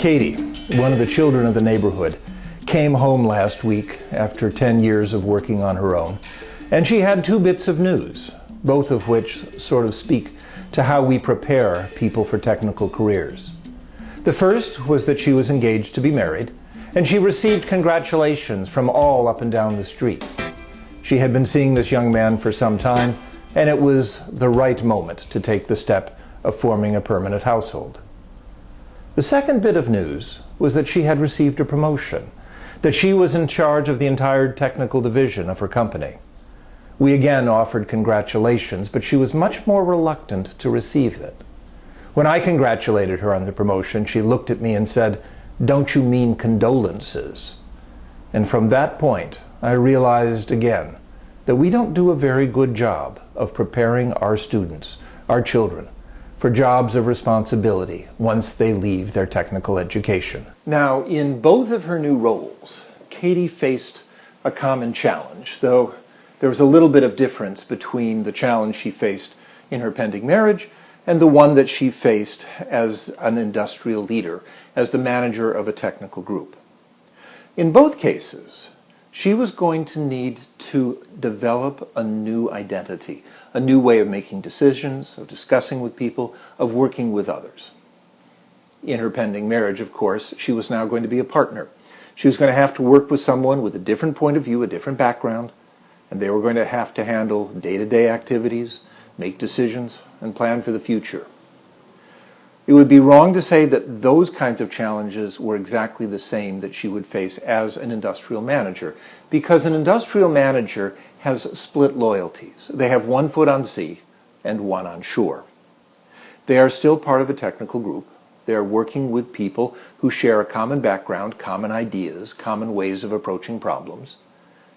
Katie, one of the children of the neighborhood, came home last week after 10 years of working on her own, and she had two bits of news, both of which sort of speak to how we prepare people for technical careers. The first was that she was engaged to be married, and she received congratulations from all up and down the street. She had been seeing this young man for some time, and it was the right moment to take the step of forming a permanent household. The second bit of news was that she had received a promotion, that she was in charge of the entire technical division of her company. We again offered congratulations, but she was much more reluctant to receive it. When I congratulated her on the promotion, she looked at me and said, "Don't you mean condolences?" And from that point, I realized again that we don't do a very good job of preparing our students, our children, for jobs of responsibility once they leave their technical education. Now, in both of her new roles, Katie faced a common challenge, though there was a little bit of difference between the challenge she faced in her pending marriage and the one that she faced as an industrial leader, as the manager of a technical group. In both cases, she was going to need to develop a new identity, a new way of making decisions, of discussing with people, of working with others. In her pending marriage, of course, she was now going to be a partner. She was going to have to work with someone with a different point of view, a different background, and they were going to have to handle day-to-day activities, make decisions, and plan for the future. It would be wrong to say that those kinds of challenges were exactly the same that she would face as an industrial manager, because an industrial manager has split loyalties. They have one foot on sea and one on shore. They are still part of a technical group. They are working with people who share a common background, common ideas, common ways of approaching problems,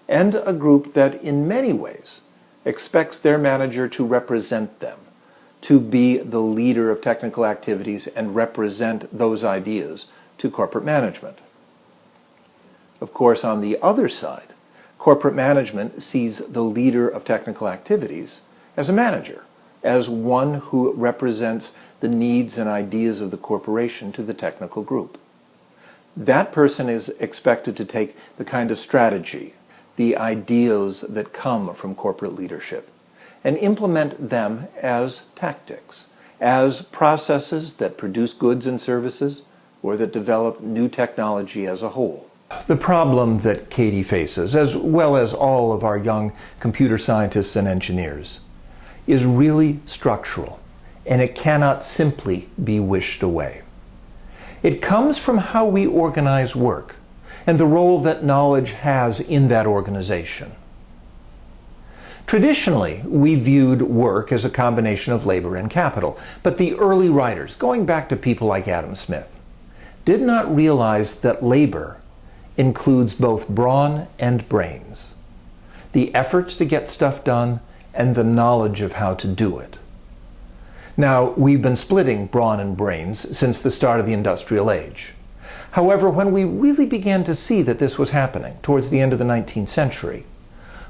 and a group that in many ways expects their manager to represent them, to be the leader of technical activities and represent those ideas to corporate management. Of course, on the other side, corporate management sees the leader of technical activities as a manager, as one who represents the needs and ideas of the corporation to the technical group. That person is expected to take the kind of strategy, the ideas that come from corporate leadership, and implement them as tactics, as processes that produce goods and services, or that develop new technology as a whole. The problem that Katie faces, as well as all of our young computer scientists and engineers, is really structural, and it cannot simply be wished away. It comes from how we organize work, and the role that knowledge has in that organization. Traditionally, we viewed work as a combination of labor and capital, but the early writers, going back to people like Adam Smith, did not realize that labor includes both brawn and brains, the efforts to get stuff done and the knowledge of how to do it. Now, we've been splitting brawn and brains since the start of the industrial age. However, when we really began to see that this was happening towards the end of the 19th century,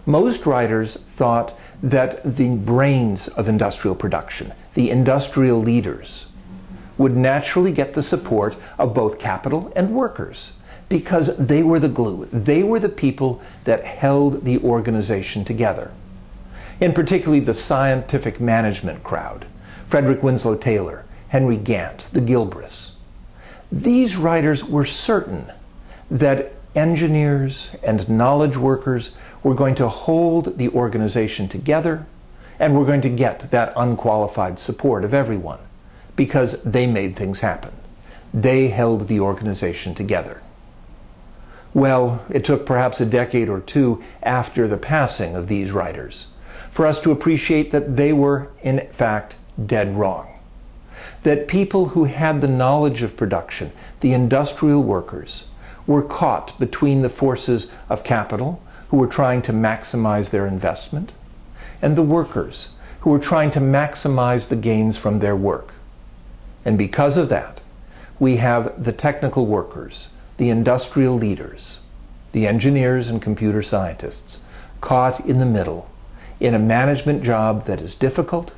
most writers thought that the brains of industrial production, the industrial leaders, would naturally get the support of both capital and workers, because they were the glue. They were the people that held the organization together. In particularly the scientific management crowd, Frederick Winslow Taylor, Henry Gantt, the Gilbreths. These writers were certain that engineers and knowledge workers were going to hold the organization together, and were going to get that unqualified support of everyone, because they made things happen. They held the organization together. Well, it took perhaps a decade or two after the passing of these writers for us to appreciate that they were, in fact, dead wrong. That people who had the knowledge of production, the industrial workers, were caught between the forces of capital, who were trying to maximize their investment, and the workers, who were trying to maximize the gains from their work. And because of that, we have the technical workers, the industrial leaders, the engineers and computer scientists, caught in the middle in a management job that is difficult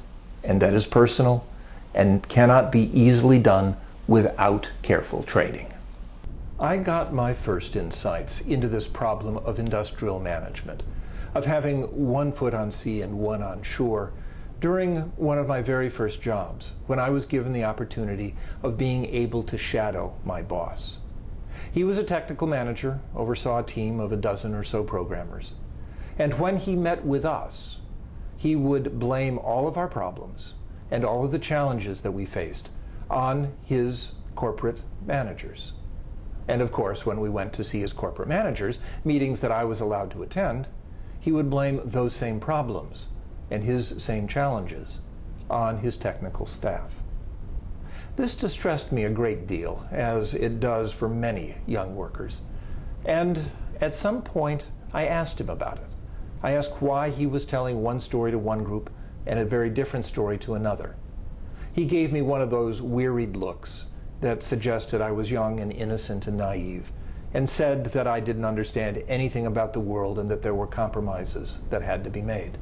and that is personal and cannot be easily done without careful training. I got my first insights into this problem of industrial management, of having one foot on sea and one on shore, during one of my very first jobs, when I was given the opportunity of being able to shadow my boss. He was a technical manager, oversaw a team of a dozen or so programmers. And when he met with us, he would blame all of our problems and all of the challenges that we faced on his corporate managers. And of course, when we went to see his corporate managers, meetings that I was allowed to attend, he would blame those same problems and his same challenges on his technical staff. This distressed me a great deal, as it does for many young workers. And at some point, I asked him about it. I asked why he was telling one story to one group and a very different story to another. He gave me one of those wearied looks that suggested I was young and innocent and naive, and said that I didn't understand anything about the world and that there were compromises that had to be made.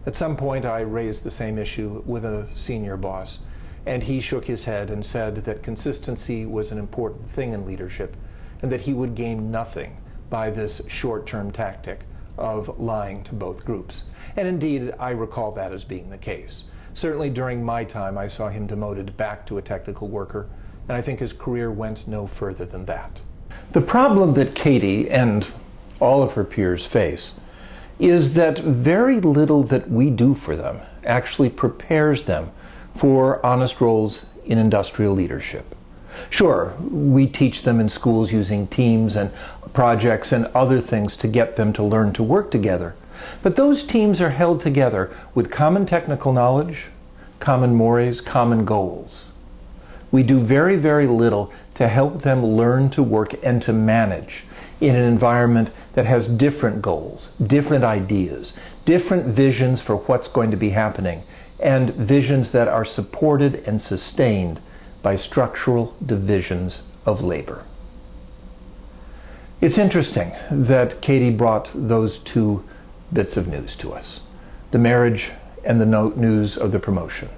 At some point, I raised the same issue with a senior boss, and he shook his head and said that consistency was an important thing in leadership, and that he would gain nothing by this short-term tactic of lying to both groups. And indeed, I recall that as being the case. Certainly during my time, I saw him demoted back to a technical worker, and I think his career went no further than that. The problem that Katie and all of her peers face is that very little that we do for them actually prepares them for honest roles in industrial leadership. Sure, we teach them in schools using teams and projects and other things to get them to learn to work together. But those teams are held together with common technical knowledge, common mores, common goals. We do very, very little to help them learn to work and to manage in an environment that has different goals, different ideas, different visions for what's going to be happening, and visions that are supported and sustained by structural divisions of labor. It's interesting that Katie brought those two bits of news to us, the marriage and the news of the promotion.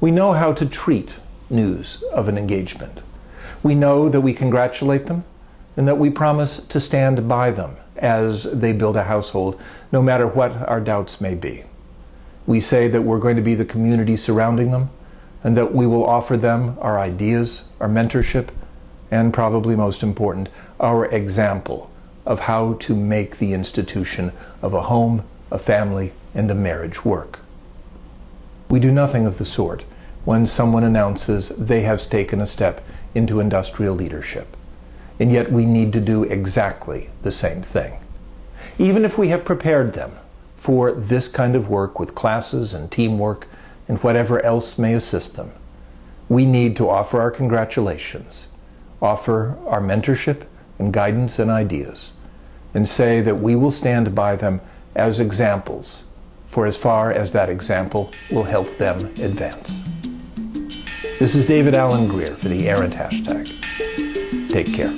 We know how to treat news of an engagement. We know that we congratulate them and that we promise to stand by them as they build a household, no matter what our doubts may be. We say that we're going to be the community surrounding them, and that we will offer them our ideas, our mentorship, and probably most important, our example of how to make the institution of a home, a family, and a marriage work. We do nothing of the sort when someone announces they have taken a step into industrial leadership. And yet we need to do exactly the same thing. Even if we have prepared them for this kind of work with classes and teamwork and whatever else may assist them, we need to offer our congratulations, offer our mentorship and guidance and ideas, and say that we will stand by them as examples for as far as that example will help them advance. This is David Alan Grier for the Errant Hashtag. Take care.